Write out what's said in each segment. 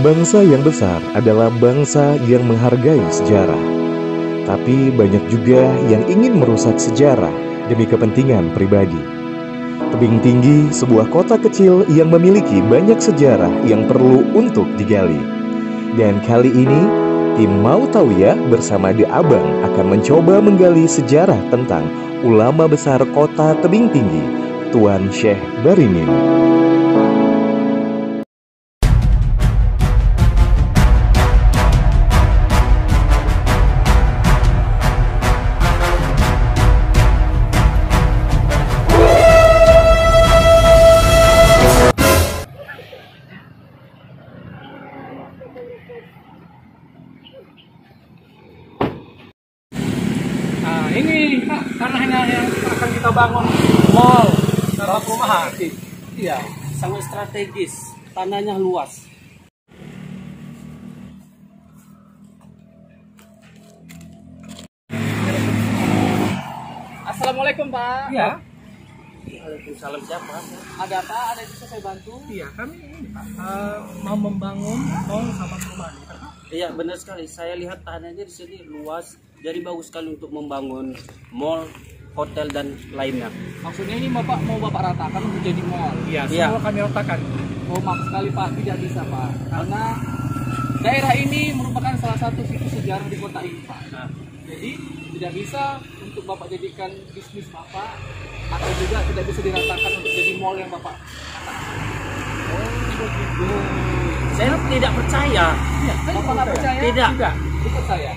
Bangsa yang besar adalah bangsa yang menghargai sejarah. Tapi banyak juga yang ingin merusak sejarah demi kepentingan pribadi. Tebing Tinggi, sebuah kota kecil yang memiliki banyak sejarah yang perlu untuk digali. Dan kali ini, tim Mau Tahu Ya bersama The Abang akan mencoba menggali sejarah tentang ulama besar kota Tebing Tinggi, Tuan Syekh Baringin. Nah, ini tanahnya yang akan kita bangun mall sama perumahan. Iya, sangat strategis. Tanahnya luas. Assalamualaikum Pak. Iya. Waalaikumsalam, siapa? Ada apa? Ada yang bisa saya bantu? Iya, kami ini Pak, mau membangun mall sama perumahan. Iya, benar sekali. Saya lihat tanahnya di sini luas, jadi bagus sekali untuk membangun mall, hotel dan lainnya. Maksudnya ini mau Bapak ratakan menjadi mall? Iya, Iya. semua kami ratakan. Oh, maaf sekali Pak, tidak bisa Pak. Karena daerah ini merupakan salah satu situs sejarah di kota ini Pak. Nah, Jadi tidak bisa untuk Bapak jadikan bisnis Bapak, atau juga tidak bisa diratakan untuk jadi mall yang Bapak katakan. Oh, begitu. saya tidak percaya. Iya, Bapak nggak percaya? Tidak. Ikut saya.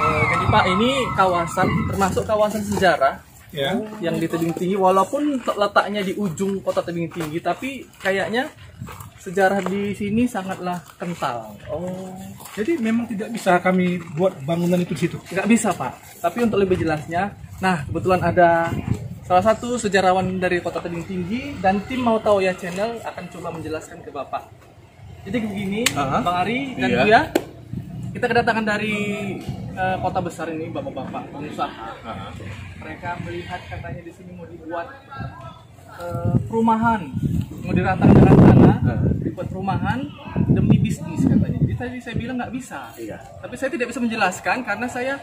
Jadi Pak, ini kawasan termasuk kawasan sejarah Ya. yang di Tebing Tinggi, walaupun letaknya di ujung kota Tebing Tinggi, tapi kayaknya sejarah di sini sangatlah kental. Oh, Jadi memang tidak bisa kami buat bangunan itu di situ. nggak bisa Pak. Tapi untuk lebih jelasnya, nah kebetulan ada salah satu sejarawan dari kota Tebing Tinggi dan tim Mau Tahu Ya Channel akan coba menjelaskan ke Bapak. Jadi begini, Bang Ari dan Iya. Buya, kita kedatangan dari kota besar ini, bapak-bapak pengusaha. Mereka melihat katanya di sini mau dibuat perumahan, mau diratakan dengan tanah, dibuat perumahan demi bisnis katanya. Jadi tadi saya bilang nggak bisa. Iya. Tapi saya tidak bisa menjelaskan karena saya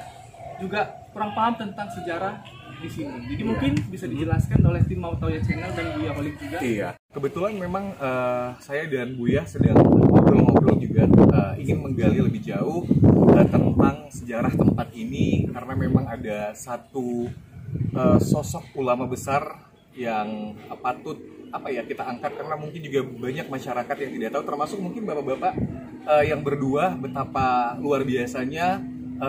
juga kurang paham tentang sejarah di sini. Jadi mungkin bisa dijelaskan oleh tim Mau Tahu Ya Channel dan Buya Holik juga. Iya, kebetulan memang saya dan Buya sedang ngobrol-ngobrol juga ingin menggali lebih jauh tentang sejarah tempat ini karena memang ada satu sosok ulama besar yang patut kita angkat karena mungkin juga banyak masyarakat yang tidak tahu termasuk mungkin bapak-bapak yang berdua betapa luar biasanya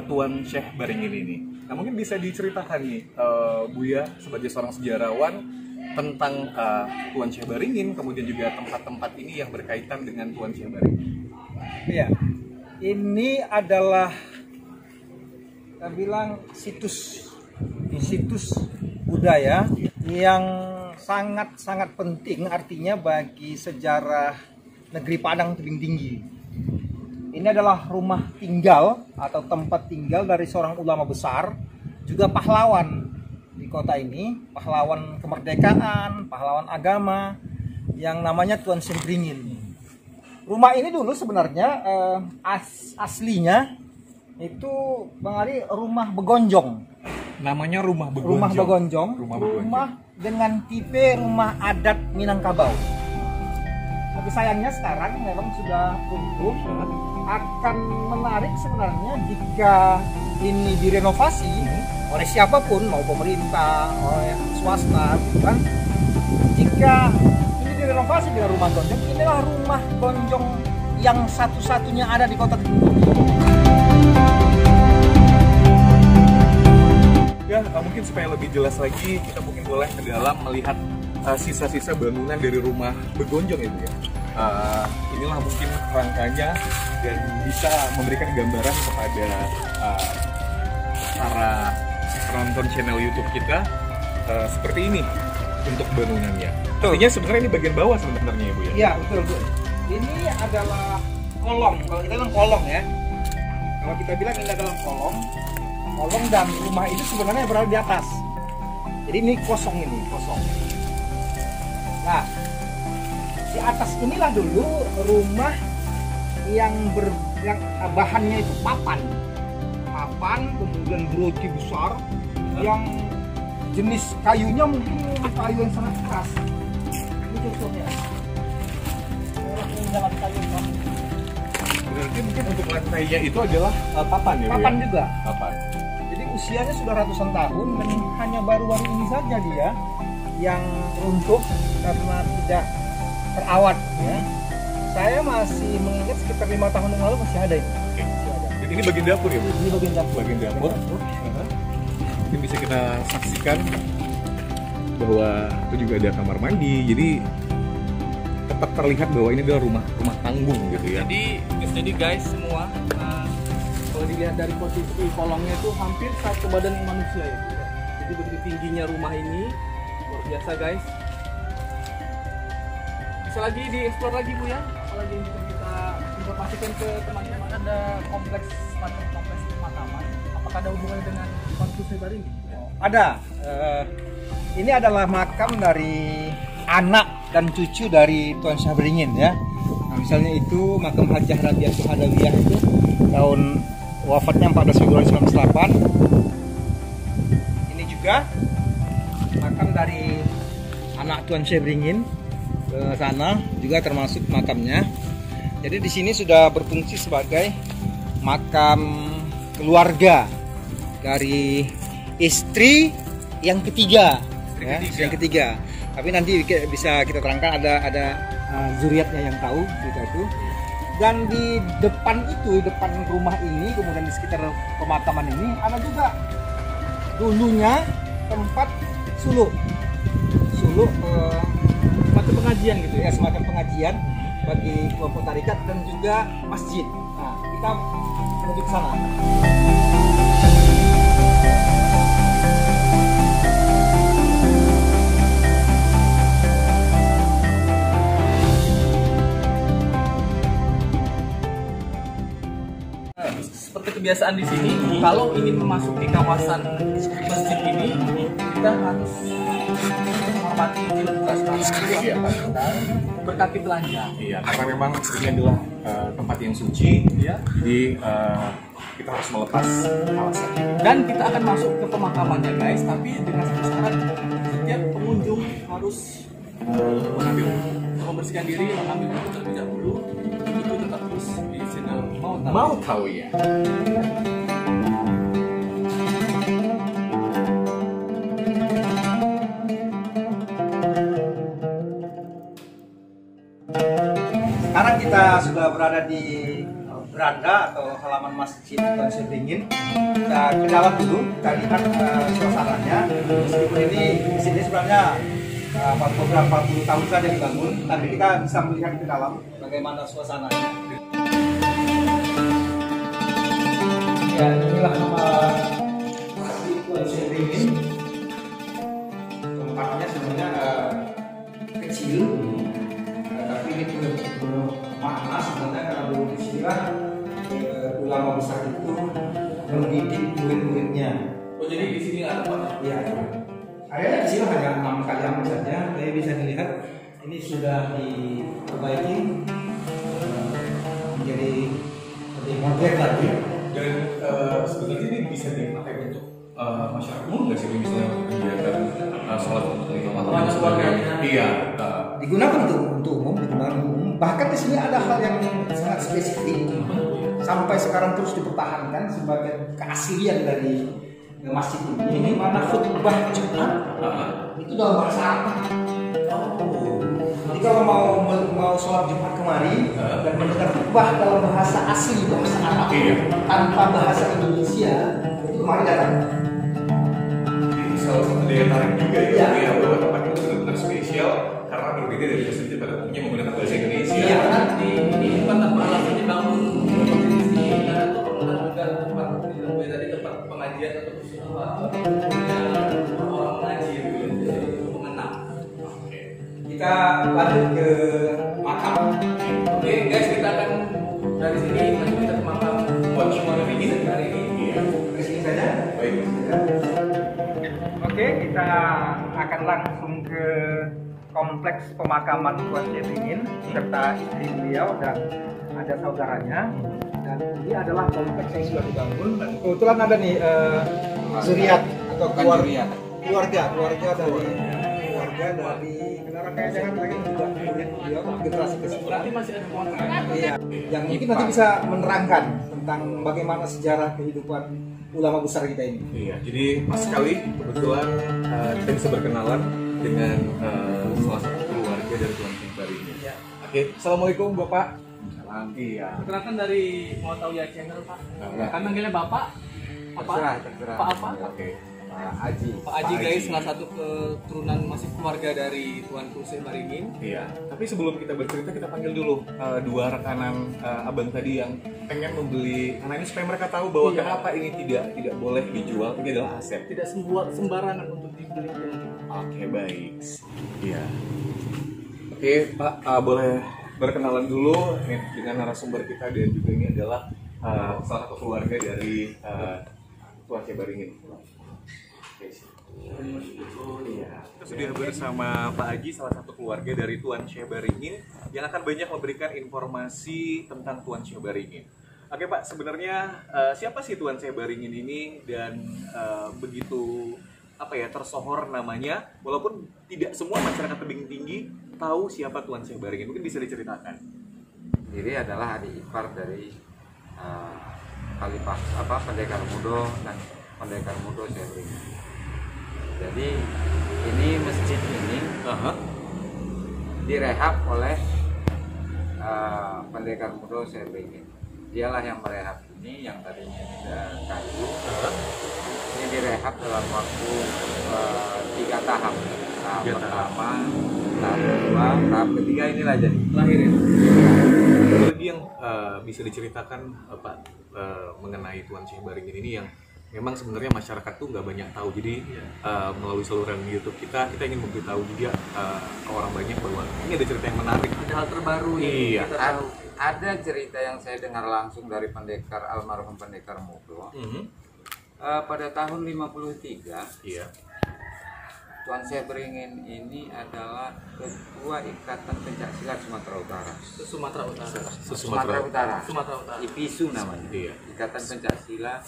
Tuan Syekh Baringin ini. Nah mungkin bisa diceritakan nih Buya sebagai seorang sejarawan tentang Tuan Syekh Baringin, kemudian juga tempat-tempat ini yang berkaitan dengan Tuan Syekh Baringin. Iya. Ini adalah kita bilang situs budaya yang sangat-sangat penting artinya bagi sejarah negeri Padang Tebing Tinggi. Ini adalah rumah tinggal atau tempat tinggal dari seorang ulama besar, juga pahlawan di kota ini, pahlawan kemerdekaan, pahlawan agama yang namanya Tuan Syekh Baringin. Rumah ini dulu sebenarnya aslinya itu Bang Ari rumah begonjong. Namanya rumah begonjong. Rumah begonjong. Rumah begonjong. Rumah dengan tipe rumah adat Minangkabau. Tapi sayangnya sekarang memang sudah runtuh. Akan menarik sebenarnya jika ini direnovasi oleh siapapun, mau pemerintah, oleh swasta, gitu kan. Jika ini direnovasi dengan rumah gonjong, inilah rumah gonjong yang satu-satunya ada di kota Tebing Tinggi. Ya, mungkin supaya lebih jelas lagi kita mungkin boleh ke dalam melihat sisa-sisa bangunan dari rumah begonjong itu ya. Inilah mungkin rangkanya dan bisa memberikan gambaran kepada para penonton channel YouTube kita seperti ini untuk bangunannya. Artinya sebenarnya ini bagian bawah sebenarnya ya Bu ya. Iya betul Bu. Ini adalah kolong. Kalau kita bilang kolong ya. Kalau kita bilang ini adalah kolong. Kolong dan rumah itu sebenarnya berada di atas. Jadi ini kosong ini kosong. Nah, di atas inilah dulu rumah yang bahannya itu papan, kemudian groji besar yang jenis kayunya mungkin kayu yang sangat keras. Ini contohnya. Berarti mungkin untuk lantainya itu adalah papan ya? Papan juga. Papan. Jadi usianya sudah ratusan tahun dan hanya baru-baru ini saja dia yang runtuh karena tidak terawat ya. Saya masih mengingat sekitar 5 tahun yang lalu masih ada ini. Oke. Jadi ini bagian dapur ya, Bu? Ini bagian dapur. Bagian dapur. Mungkin bisa kita saksikan bahwa itu juga ada kamar mandi. Jadi tetap terlihat bahwa ini adalah rumah tanggung gitu ya. Jadi guys semua, kalau dilihat dari posisi kolongnya itu hampir satu badan manusia ya. Jadi begitu tingginya rumah ini, luar biasa guys. Bisa lagi dieksplor lagi Bu ya, apalagi yang bisa kita informasikan ke teman-teman, ada kompleks pemakaman. Apakah ada hubungannya dengan konflik sebar ini? Ada. Ini adalah makam dari anak dan cucu dari Tuan Syah Beringin ya. Nah, misalnya itu makam Hajah Rabiah Suhadawiyah itu tahun wafatnya 14 Februari 1998. Ini juga makam dari anak Tuan Syah Beringin ke sana juga termasuk makamnya. Jadi di sini sudah berfungsi sebagai makam keluarga dari istri yang ketiga. Yang ketiga. Tapi nanti bisa kita terangkan ada zuriatnya yang tahu cerita itu. Dan di depan rumah ini, kemudian di sekitar pemakaman ini ada juga dulunya tempat suluk Semacam pengajian gitu ya? Semacam pengajian bagi kelompok tarikat dan juga masjid. Nah, kita menuju ke sana. Seperti kebiasaan di sini, kalau ingin memasuki kawasan masjid ini, kita harus menghormati Iya, berkaki belanja. Iya, karena memang ini adalah tempat yang suci, ya. Jadi kita harus melepas alasan. Dan kita akan masuk ke pemakamannya guys, tapi dengan satu syarat, setiap pengunjung harus membersihkan diri, mengambil foto terlebih dahulu. Itu tetap terus di channel Mau tahu ya? Sekarang kita sudah berada di beranda atau halaman masjid Tuan Syah Beringin. Kita ke dalam dulu, kita lihat suasananya. Meskipun ini di sini sebenarnya beberapa puluh tahun saja dibangun, tapi kita bisa melihat ke dalam bagaimana suasananya. Ya, inilah nama masjid Tuan Syah Beringin. Tempatnya sebenarnya kecil. Tapi ini belum makna sebenarnya karena dulu di sini lah ulama besar itu mendidik murid-muridnya. Oh, jadi di sini ada apa? Iya. Areanya kecil hanya 6 kali 6 saja. Tapi bisa dilihat ini sudah diperbaiki menjadi lebih modern lagi. Dan sebenarnya ini bisa dipakai untuk masyarakat umum nggak sih, misalnya untuk kegiatan sholat untuk lima keluarganya. Iya. Digunakan untuk umum, bahkan di sini ada hal yang sangat spesifik sampai sekarang terus dipertahankan sebagai keaslian dari masjid ini, mana khutbah Jumat itu dalam bahasa Arab. Jadi kalau mau sholat Jumat kemari dan mendengar khutbah dalam bahasa asli, bahasa Arab tanpa bahasa Indonesia, itu kemari datang. Jadi salah satu daya tarik juga ya, Iya. bahwa tempat itu benar-benar spesial karena berbeda dari masjid pada umumnya menggunakan bahasa Indonesia. Iya, karena di ini tempat alasan dibangun seperti di sini, karena itu pernah juga tempat dari tempat pengajian atau orang mengaji gitu, mengenal. Kita lanjut ke makam. Oke guys, kita akan dari sini lanjut kita ke makam Tuan ini hari ini. Iya. Ke sini saja. Baik. Oke, kita akan langsung ke kompleks pemakaman Tuan Cebringin serta istri beliau dan ada saudaranya. Dan ini adalah kompleks yang sudah dibangun dan kebetulan ada nih zuriat atau keluarga dari kendaraan kayak jangan lagi juga beliau generasi ke-10. Berarti masih ada keluarga. Iya, yang mungkin nanti bisa menerangkan tentang bagaimana sejarah kehidupan ulama besar kita ini. Iya, jadi pas sekali kebetulan kita bisa berkenalan dengan salah satu keluarga dari Tuan Cebari ini. Iya. Oke, assalamualaikum Bapak. Salam. Iya. Perkenalkan dari Mau Tahu Ya Channel, Pak. Kan manggilnya Bapak apa? Terserah. Pak apa? Oke. Pak Aji guys, salah satu keturunan masih keluarga dari Tuanku Syekh Baringin. Iya. Tapi sebelum kita bercerita, kita panggil dulu dua rekanan abang tadi yang pengen membeli karena ini supaya mereka tahu bahwa kenapa ini tidak boleh dijual. Ini adalah aset. Tidak sembarangan untuk dibeli. Oke, baik. Iya. Oke, Pak, boleh berkenalan dulu ini dengan narasumber kita dan juga ini adalah salah satu keluarga dari Tuan Syekh Baringin. Kita sudah bersama Pak Aji, salah satu keluarga dari Tuan Syekh Baringin yang akan banyak memberikan informasi tentang Tuan Syekh Baringin. Oke Pak, sebenarnya siapa sih Tuan Syekh Baringin ini dan begitu tersohor namanya, walaupun tidak semua masyarakat Tebing Tinggi tahu siapa Tuan Syekh Baringin, mungkin bisa diceritakan. Diri adalah adik ipar dari Khalifah Pendekar Mudo dan Pendekar Mudo Syekh Baringin. Jadi ini masjid ini direhab oleh Pendekar Mudo Syekh Baringin. Dialah yang merehab ini, yang tadinya tidak kayu. Ini direhab dalam waktu 3 tahap. Tahap pertama, tahap kedua, tahap ketiga inilah jadi Lahirin. Lagi yang bisa diceritakan Pak mengenai Tuan Syekh Baringin ini yang memang sebenarnya masyarakat tuh nggak banyak tahu. Jadi melalui saluran YouTube kita ingin memberitahu juga ke orang banyak bahwa ini ada cerita yang menarik, Ada hal terbaru yang Iya. kita tahu. Ada cerita yang saya dengar langsung dari almarhum Pendekar Mudo. Pada tahun 53, Iya. Tuan Syekh Baringin ini adalah Ketua Ikatan Pencaksilat Sumatera Utara. Sumatera Utara. Sumatera Utara. Sumatera Utara. IPISU namanya. Iya. Ikatan Pencaksilat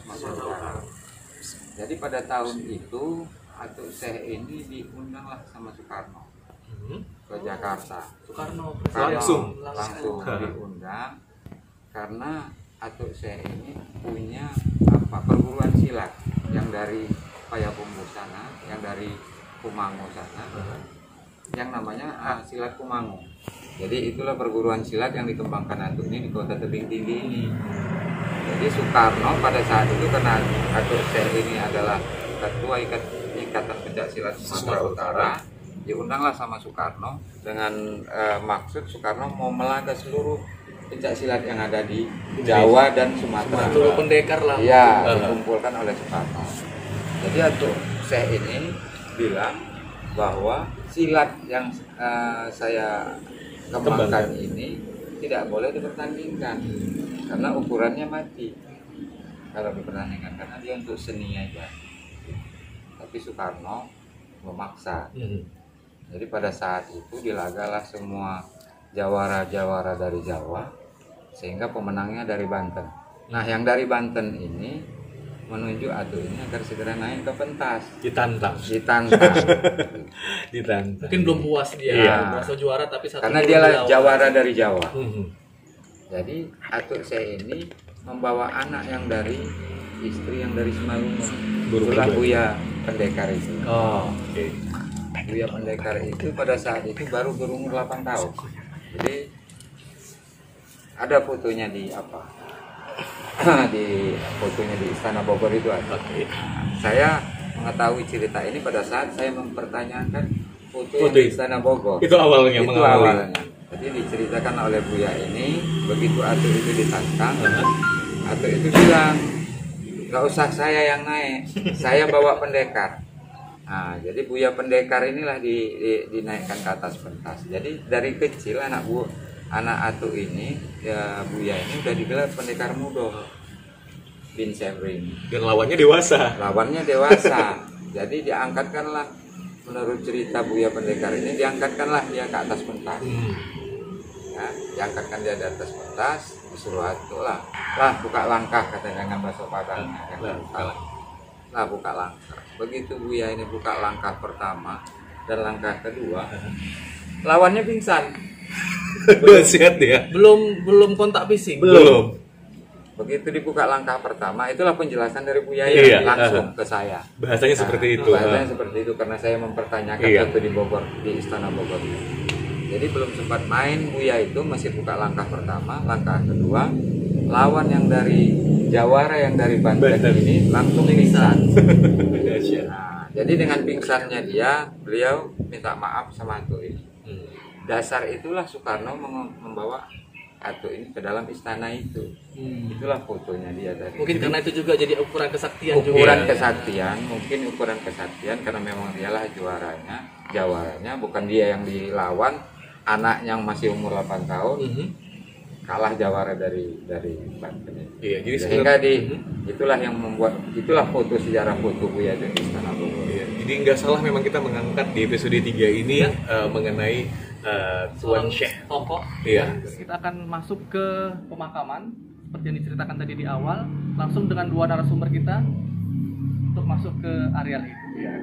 Sumatera Utara. Jadi pada tahun itu Atuk Syekh ini diundanglah sama Soekarno ke Jakarta. Soekarno Langsung diundang karena Atuk Syekh ini punya perguruan silat yang dari Payakumbuh sana, yang dari Kumango sana, yang namanya silat Kumango. Jadi itulah perguruan silat yang dikembangkan Atuk ini di kota Tebing Tinggi ini. Jadi Soekarno pada saat itu karena Atuk Syekh ini adalah Ketua Ikatan Pencaksilat Sumatera Utara, diundanglah sama Soekarno dengan maksud Soekarno mau melanda seluruh pencaksilat yang ada di Jawa dan Sumatera. Seluruh pendekar lah. Iya, dikumpulkan oleh Soekarno. Jadi Atuk Syekh ini bilang bahwa silat yang saya kembangkan ini tidak boleh dipertandingkan karena ukurannya mati kalau dipertandingkan, karena dia untuk seni aja. Tapi Soekarno memaksa. Jadi pada saat itu dilagalah semua jawara-jawara dari Jawa, sehingga pemenangnya dari Banten. Nah, yang dari Banten ini menunjuk Atuk ini agar segera naik ke pentas. Ditantang. Mungkin belum puas dia. Iya. Merasa juara tapi satu. Karena dialah jawara dari Jawa. Mhm. Jadi Atuk Syekh ini membawa anak yang dari istri yang dari Simalungun. Itulah Buya Pendekar itu. Oh, oke. Buya Pendekar itu pada saat itu baru berumur 8 tahun. Jadi ada fotonya di fotonya di Istana Bogor itu ada. Saya mengetahui cerita ini pada saat saya mempertanyakan foto yang di Istana Bogor. Itu awalnya. Itu awalnya. Jadi diceritakan oleh Buya ini, begitu Atuk itu ditantang, Atuk itu bilang, nggak usah saya yang naik, saya bawa pendekar. Nah, jadi Buya Pendekar inilah dinaikkan ke atas pentas. Jadi dari kecil anak Atuk ini, ya Buya ini udah digelar Pendekar Mudo bin Syekh Baringin. Dan lawannya dewasa. Lawannya dewasa. Jadi diangkatkanlah menurut cerita Buya Pendekar ini diangkatkanlah dia ke atas pentas. Ya, diangkatkan dia di atas pentas, disuruh atuh lah buka langkah katanya dengan bahasa Padang. Lah buka langkah. Begitu Buya ini buka langkah pertama dan langkah kedua, lawannya pingsan. Dahsyat ya. Belum kontak fisik. Belum. Begitu dibuka langkah pertama, itulah penjelasan dari Buya Iya, langsung ke saya. Bahasanya seperti itu. Bahasanya seperti itu karena saya mempertanyakan waktu di Bogor, di Istana Bogor. Jadi belum sempat main Buya itu masih buka langkah pertama, langkah kedua, lawan yang dari Jawara yang dari Banten ini langsung pingsan. Nah, jadi dengan pingsannya dia, beliau minta maaf sama Atu ini. Dasar itulah Soekarno membawa Atu ini ke dalam istana itu. Itulah fotonya dia tadi. Mungkin karena itu juga jadi ukuran kesaktian Kesaktian, mungkin ukuran kesaktian karena memang dialah juaranya, jawaranya, bukan dia yang dilawan, anak yang masih umur 8 tahun. Kalah jawara dari Banten. Iya, jadi sehingga itulah yang membuat, itulah foto sejarah foto Buya di Istana Bogor. Iya, jadi nggak salah memang kita mengangkat di episode 3 ini mengenai Tuan Syekh tokoh. Iya. Kita akan masuk ke pemakaman seperti yang diceritakan tadi di awal, langsung dengan 2 narasumber kita untuk masuk ke areal itu. Iya.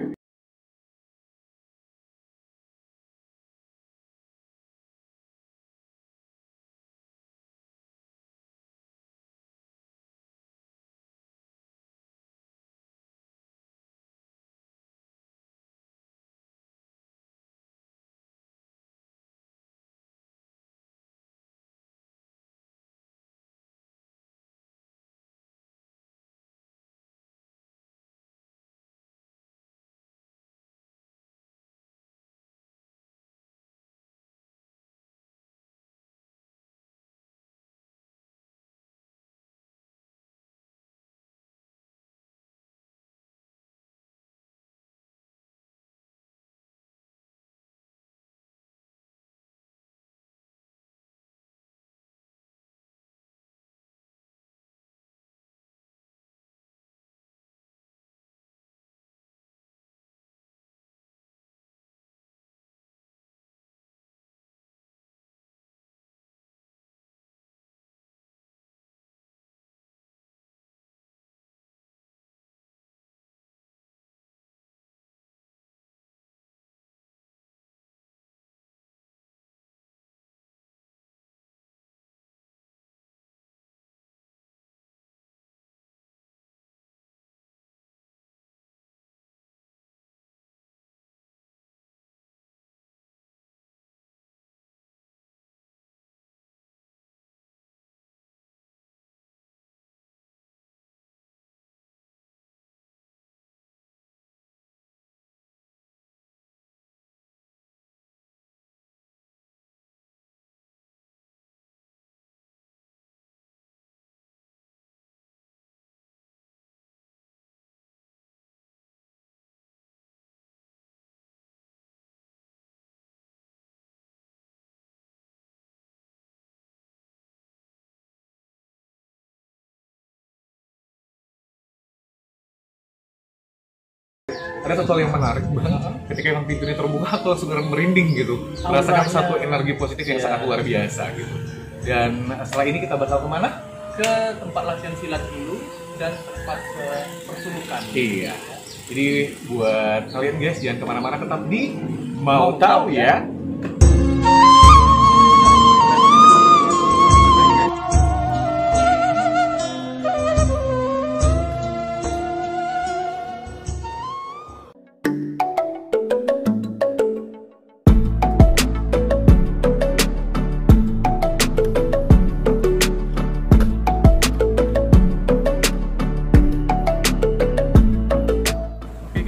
Ada satu hal yang menarik banget ketika emang pintunya terbuka, aku langsung merinding gitu, merasakan satu energi positif yang sangat luar biasa gitu. Dan setelah ini kita bakal kemana? Ke tempat latihan silat dulu dan tempat persulukan. Iya. Jadi buat kalian guys jangan kemana-mana, tetap di Mau Tahu ya.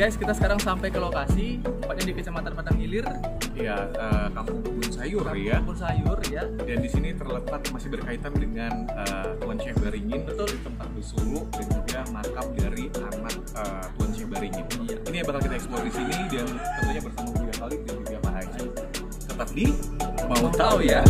Kita sekarang sampai ke lokasi, tepatnya di Kecamatan Padang Hilir. Iya, Kampung Kebun Sayur ya. Kebun Sayur ya. Dan di sini terletak masih berkaitan dengan Tuan Syekh Baringin, betul, tempat bersuluk dan juga makam dari anak Tuan Syekh Baringin. Iya. Ini yang bakal kita eksplor di sini dan tentunya bersama Buya Khalid dan juga Pak Haji. Tetap di Mau Tahu ya.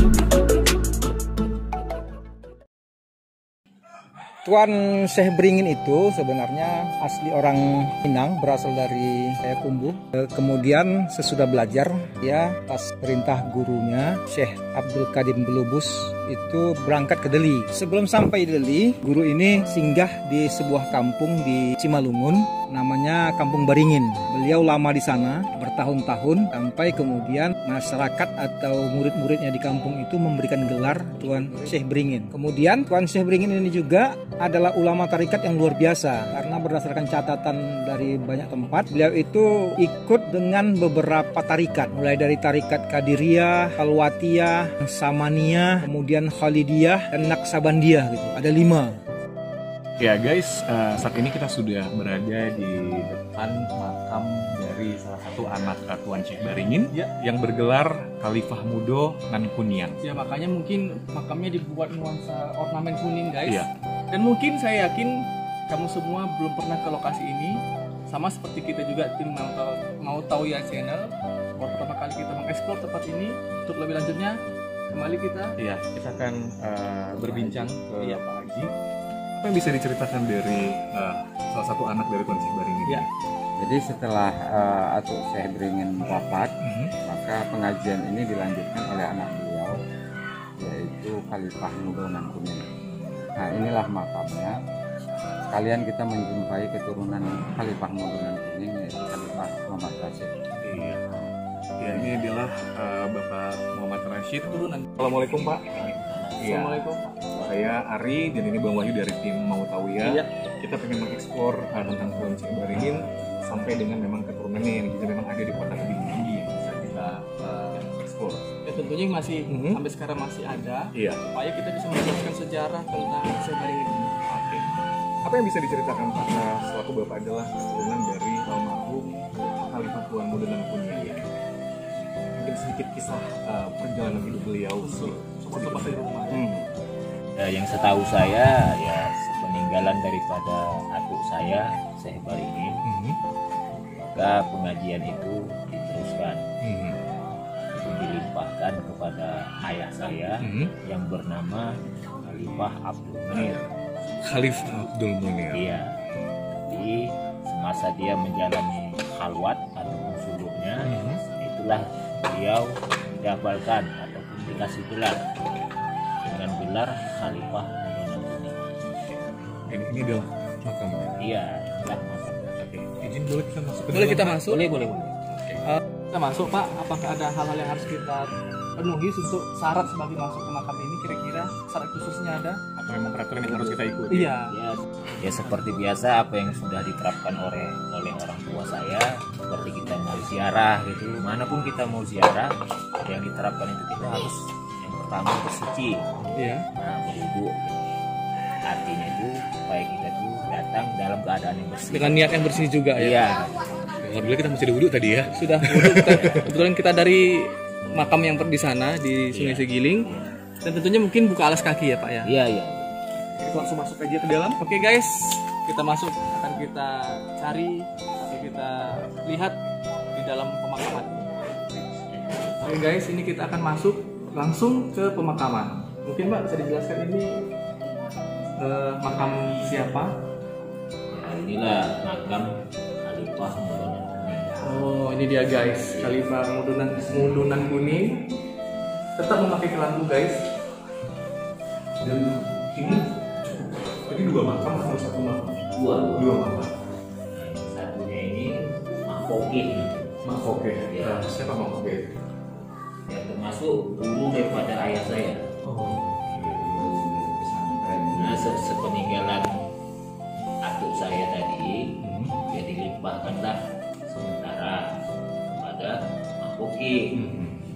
Tuan Syekh Beringin itu sebenarnya asli orang Minang, berasal dari Payakumbuh. Kemudian sesudah belajar, ya pas perintah gurunya Syekh Abdul Qadim Belubus itu berangkat ke Deli. Sebelum sampai Deli, guru ini singgah di sebuah kampung di Cimalungun, namanya Kampung Beringin. Beliau lama di sana bertahun-tahun sampai kemudian masyarakat atau murid-muridnya di kampung itu memberikan gelar Tuan Syekh Beringin. Kemudian Tuan Syekh Beringin ini juga adalah ulama tarikat yang luar biasa, karena berdasarkan catatan dari banyak tempat, beliau itu ikut dengan beberapa tarikat, mulai dari tarikat Qadiriyah, Khalwatiyah, Samaniyah, kemudian Khalidiyah dan Naksabandiyah gitu. Ada 5. Ya guys, saat ini kita sudah berada di depan makam dari salah satu anak Tuan Syekh Beringin yang bergelar Khalifah Mudo Nan Kuniang. Ya makanya mungkin makamnya dibuat nuansa ornamen kuning guys. Iya. Dan mungkin saya yakin kamu semua belum pernah ke lokasi ini, sama seperti kita juga tim Mau Tahu Ya Channel. Waktu pertama kali kita mengeksplor tempat ini, untuk lebih lanjutnya kembali kita. Iya, kita akan berbincang ke Pak Haji. Apa yang bisa diceritakan dari salah satu anak dari Tuan Syekh Beringin? Ya. Jadi setelah Atuk Syekh Beringin wafat, maka pengajian ini dilanjutkan oleh anak beliau, yaitu Khalifah Mudo Nan Kuniang. Nah, inilah makamnya. Sekalian kita menjumpai keturunan Khalifah Mudo Nan Kuniang, yaitu Khalifah Muhammad Rashid. Iya. Ya, ini adalah Bapak Muhammad Rashid. Assalamualaikum Pak. Iya. Assalamualaikum. Saya Ari dan ini Bang Wahyu dari tim Mau Tahu Ya. Iya. Kita pengen mengeksplor tentang Tuan Syekh Beringin sampai dengan memang keturunannya yang juga memang ada di kota Tebing Tinggi yang bisa kita eksplor. Ya tentunya masih sampai sekarang masih ada. Iya. Supaya kita bisa menjelaskan sejarah tentang Syekh Beringin. Oke. Apa yang bisa diceritakan Pak selaku Bapak adalah keturunan dari almarhum Khalifah Tuan Mudo Nan Kuniang ya? Mungkin sedikit kisah perjalanan hidup beliau sih. Sobat di rumah. Yang setahu saya ya peninggalan daripada atuk saya Syekh Beringin, maka pengajian itu diteruskan, itu dilimpahkan kepada ayah saya yang bernama Khalifah Abdul Munir. Khalifah Abdul Munir. Iya. Jadi semasa dia menjalani khalwat ataupun suluknya, itulah beliau didapalkan ataupun dikasih gelar dengan gelar Khalifah Mudo Nan Kuniang. Ini adalah makamnya. Iya, itulah makam. Oke. Izin boleh kita masuk ke Boleh dalam? kita masuk? Boleh. Kita masuk Pak, apakah ada hal-hal yang harus kita penuhi untuk syarat sebagai masuk ke makam ini, kira-kira syarat khususnya ada? Atau memang peraturan yang harus kita ikuti? Iya. Ya seperti biasa apa yang sudah diterapkan oleh orang tua saya, seperti kita mau ziarah gitu, manapun kita mau ziarah, yang diterapkan itu kita harus yang pertama bersuci. Iya. Nah, berwudu. Artinya itu supaya kita tuh datang dalam keadaan yang bersih. Dengan niat yang bersih juga ya. Iya. Alhamdulillah kita masih ada wudhu tadi ya. Sudah wudu kita, kebetulan kita dari makam yang di sana di Sungai Segiling, dan tentunya mungkin buka alas kaki ya Pak ya. Iya. Kita langsung masuk aja ke dalam. Oke guys, kita masuk, akan kita cari atau kita lihat di dalam pemakaman. Oke guys, ini kita akan masuk langsung ke pemakaman. Mungkin Mbak bisa dijelaskan ini makam siapa? Ya, inilah makam Khalifah Mudo Nan Kuniang. Oh, ini dia guys, Khalifah Mudo Nan Kuniang. Tetap memakai kelambu guys. Dan ini dua makam atau satu makam? Dua makam. Satunya ini Mahfokih. Oke. Ya. Siapa Oke? Yang termasuk guru daripada ayah saya. Nah, sepeninggalan atuk saya tadi, dia dilimpahkanlah sementara kepada Mahfokih.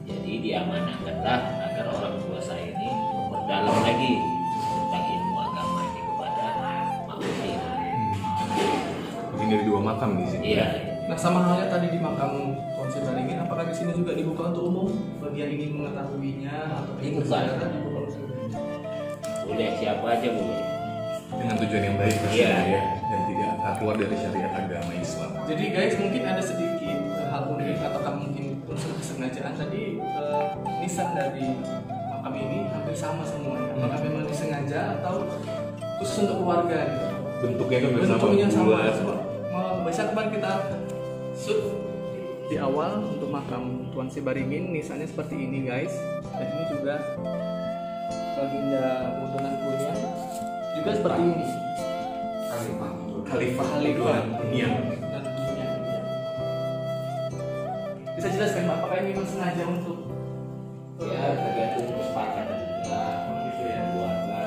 Jadi diamanahkanlah agar orang tua saya ini memperdalam lagi tentang ilmu agama ini kepada Mahfokih. Ini dari dua makam di sini. Iya. Nah, sama halnya tadi di makam Tuan Syekh Beringin, apakah di sini juga dibuka untuk umum bagi yang ingin mengetahuinya atau ingin Dibuka. berziarah? Dibuka untuk umum. Boleh, siapa aja boleh. Dengan tujuan yang baik Iya. ya, dan tidak keluar dari syariat agama Islam. Jadi guys, mungkin ada sedikit hal unik atau mungkin unsur kesengajaan tadi, nisan dari makam ini hampir sama semuanya. Apakah memang disengaja atau khusus untuk keluarga gitu. Bentuknya kan bersama Bentuknya sama. bulat. Bisa kemarin kita shoot di awal untuk makam Tuan Sebaringin, misalnya seperti ini guys. Dan ini juga baginda Mutunan Kunyang juga seperti ini. Khalifah Mutunan Kunyang. Bisa jelaskan Pak, apakah ini memang sengaja untuk Ya tergantung kesepakatan juga. gitu ya? Keluarga,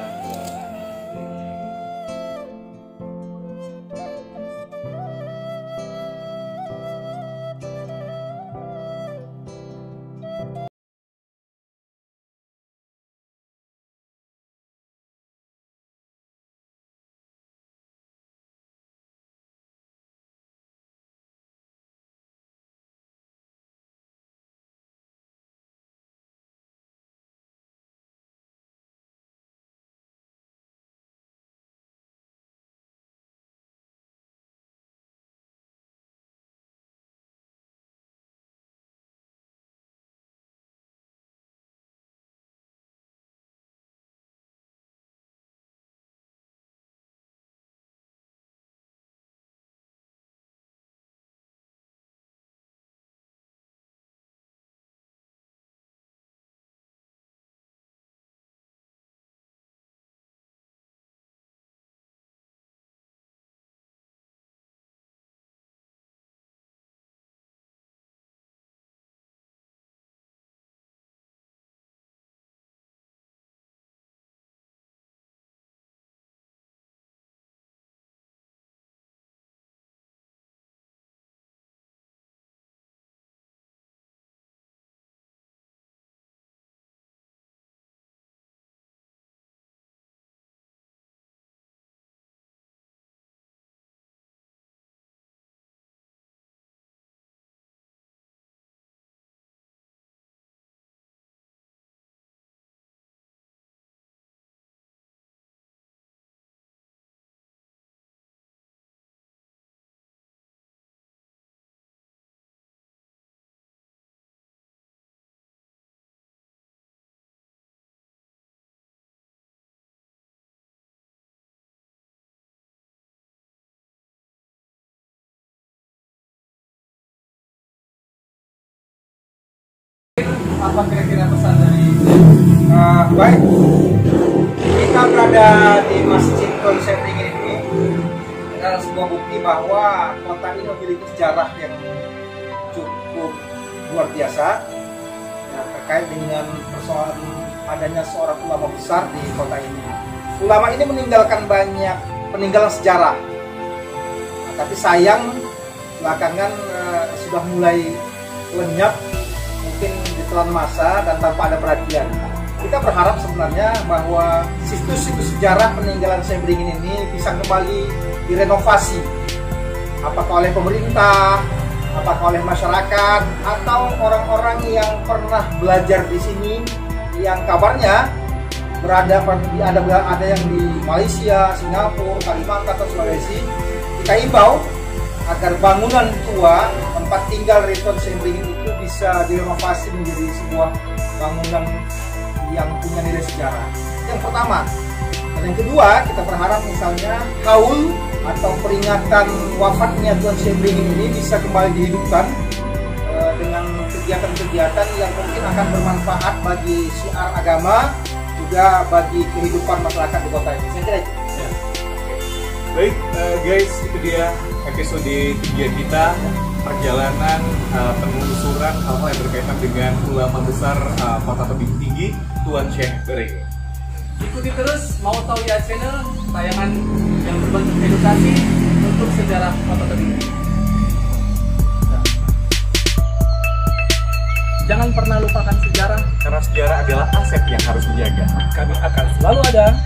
Apa kira-kira pesan dari Baik, kita berada di Masjid Tuan Sebaringin ini adalah sebuah bukti bahwa kota ini memiliki sejarah yang cukup luar biasa ya, terkait dengan persoalan adanya seorang ulama besar di kota ini. Ulama ini meninggalkan banyak peninggalan sejarah, tapi sayang belakangan sudah mulai lenyap, mungkin ditelan masa dan tanpa ada perhatian. Kita berharap sebenarnya bahwa situs-situs sejarah peninggalan Sebaringin ini bisa kembali direnovasi, apakah oleh pemerintah, apakah oleh masyarakat, atau orang-orang yang pernah belajar di sini, yang kabarnya ada yang di Malaysia, Singapura, Kalimantan, atau Sulawesi. Kita imbau agar bangunan tua tempat tinggal Tuan Sebaringin itu bisa direnovasi menjadi sebuah bangunan yang punya nilai sejarah. Yang pertama. Dan yang kedua, kita berharap misalnya haul atau peringatan wafatnya Tuan Sebaringin ini bisa kembali dihidupkan dengan kegiatan-kegiatan yang mungkin akan bermanfaat bagi syiar agama, juga bagi kehidupan masyarakat di kota ini. Saya kira itu. Ya. Baik guys, itu dia episode 3 kita, perjalanan penelusuran hal-hal yang berkaitan dengan ulama besar Kota Tebing Tinggi, Tuan Sebaringin. Ikuti terus Mau Tahu Ya Channel, tayangan yang berbentuk edukasi untuk sejarah Kota Tebing Tinggi. Jangan pernah lupakan sejarah, Karena sejarah adalah aset yang harus dijaga. kami akan selalu ada